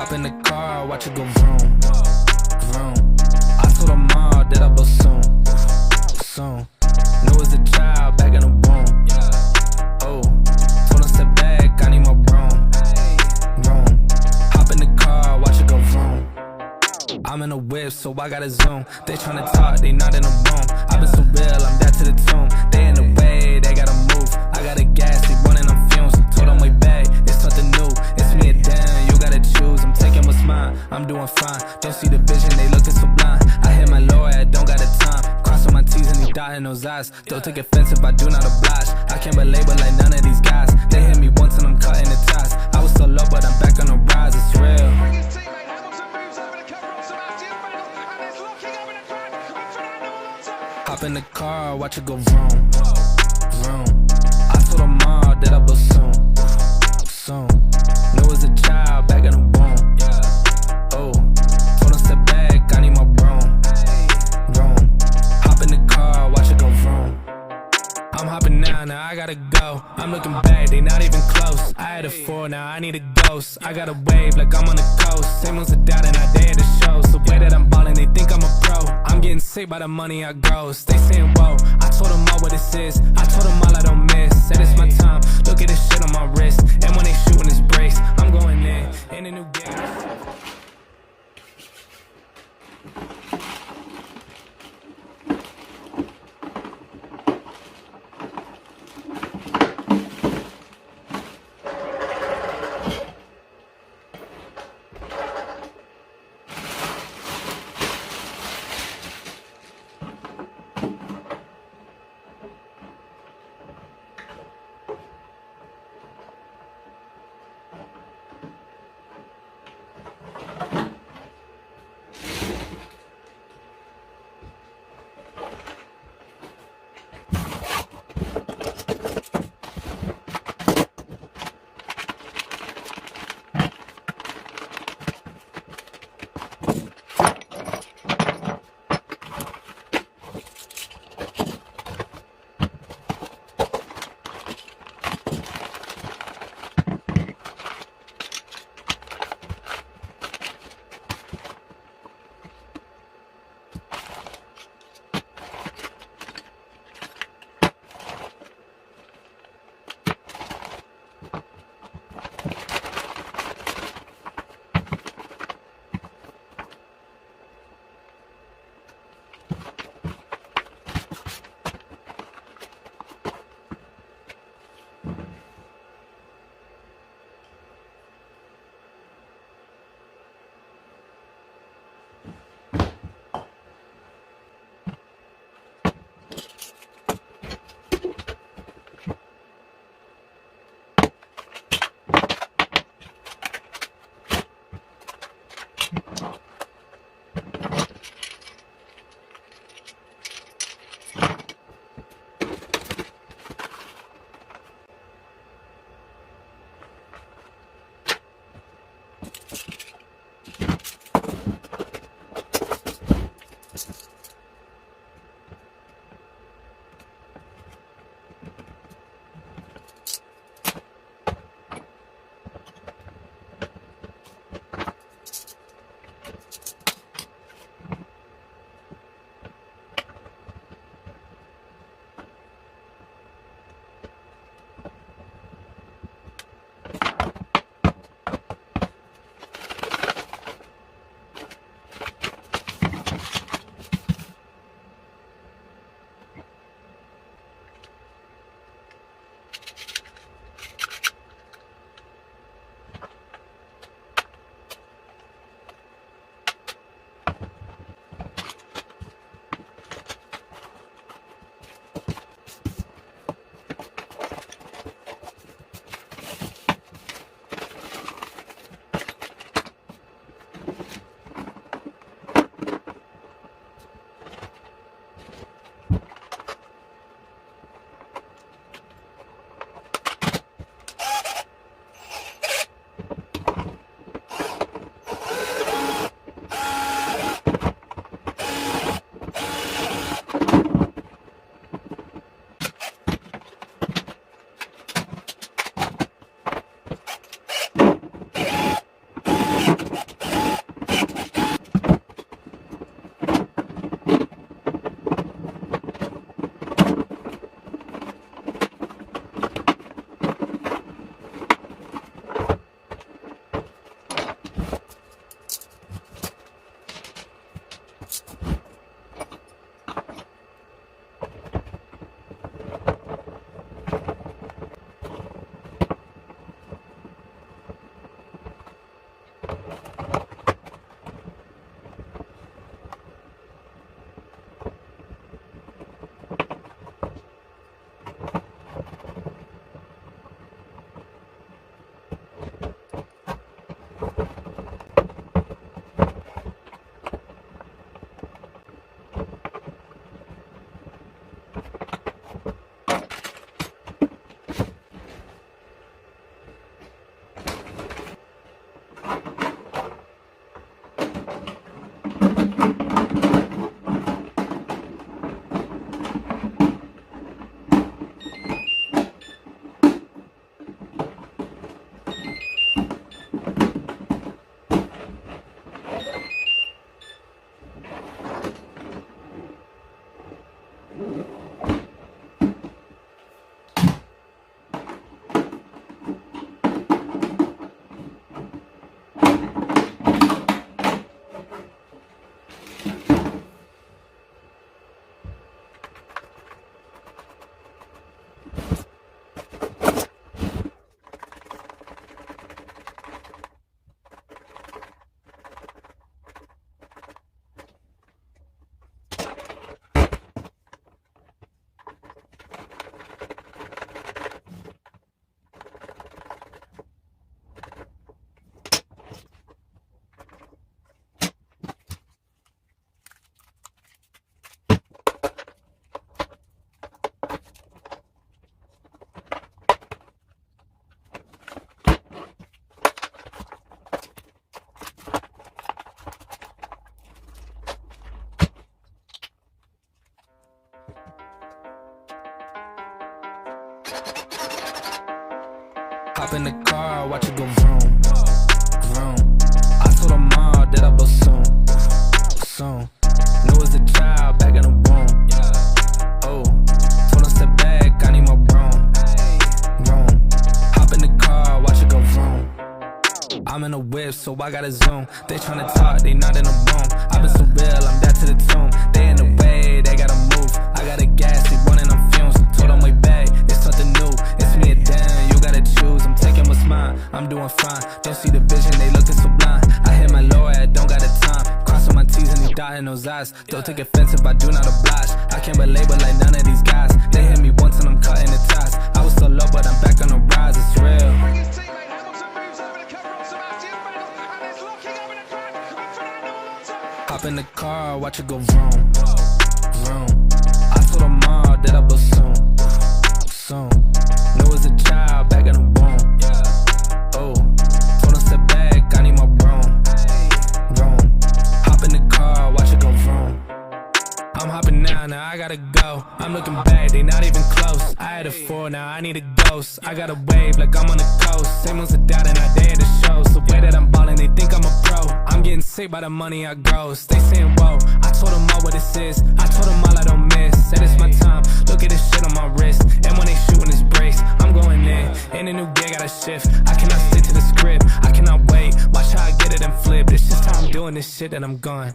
Hop in the car, watch it go vroom, vroom. I told her mom that I blow soon, soon. Knew as a child, back in the womb. Oh, told her step back, I need my room, room. Hop in the car, watch it go vroom. I'm in a whip, so I gotta zoom. They tryna talk, they not in the room. I been so real, I'm down to the tomb. They in the way, they gotta move. I got a gas, they running on fumes. Told them way back, it's something new. It's me and Dan, you gotta choose. I'm taking what's mine, I'm doing fine. Don't see the vision, they looking so blind. I hit my lawyer, I don't got the time. Crossing my T's and he dotting those eyes. Don't take offense if I do not oblige. I can't relate but like none of these guys. They hit me once and I'm cutting the ties. I was so low but I'm back on the rise, it's real. Hop in the car, watch it go vroom, vroom. I told her mom that I blow soon, soon. Knew as a child, back in the womb. Oh, told her step back, I need my room, room. Hop in the car, watch it go vroom. I'm hopping now I gotta go. I'm looking back, they not even close. I had a 4, now I need a ghost. I got a wave like I'm on the coast. Same ones are down and I dare the shows. The way that I'm ballin', they think I'm a pro. I'm getting sick by the money I gross. They saying whoa, I told them all what this is. I told them all I don't miss. Said it's my time, look at this shit on my wrist. And when they shootin' this brace, I'm going in a new game. Hop in the car, watch it go vroom, vroom. I told her mom that I will soon, soon. Knew as a child back in the womb. Oh, told her step back, I need my room, room. Hop in the car, watch it go vroom. I'm in a whip, so I gotta zoom. They tryna talk, they not in the room. I been so real, I'm dead to the tomb. They in the way, they gotta move. I gotta gas, they running on fumes. Told them way back, it's something new. It's me or them, you gotta choose. I'm taking what's mine, I'm doing fine. Don't see the vision, they looking so blind. I hit my lawyer, I don't got the time. Crossing my T's and he dotting those eyes. Don't take offense if I do not oblige. I can't be labeled like none of these guys. They hit me once and I'm cutting the ties. I was so low, but I'm back on the rise, it's real. Hop in the car, watch it go vroom, vroom. I told her mom that I will soon, soon. Knew as a child back in the womb. Oh, told her step back, I need my room, room. Hop in the car, watch it go vroom. I'm hopping now I gotta go. I'm looking back, they not even close. I had a 4, now I need a ghost. I got a wave like I'm on the coast. Same ones are doubting, I dare the show. So way that I'm ballin', they think I'm a pro. I'm getting sick by the money I gross. They saying whoa, I told them all what this is. I told them all I don't miss. Said it's my time, look at this shit on my wrist. And when they shootin' this brace, I'm going in. In a new gear, gotta shift. I cannot stick to the script, I cannot wait. Watch how I get it and flip. It's just how I'm doing this shit that I'm gone.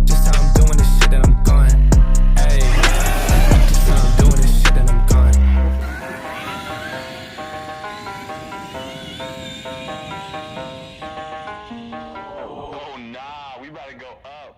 Just how I'm doing this shit that I'm gone. Hey, just how I'm doing this shit that I'm gone. Oh nah, we about to go up.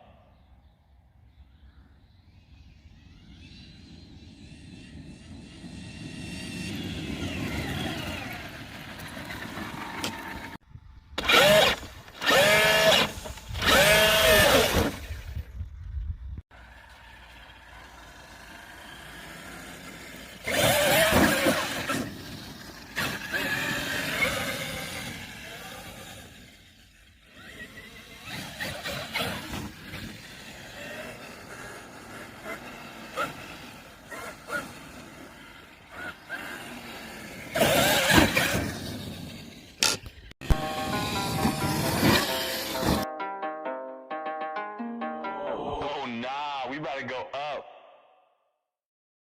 Oh nah, we about to go up.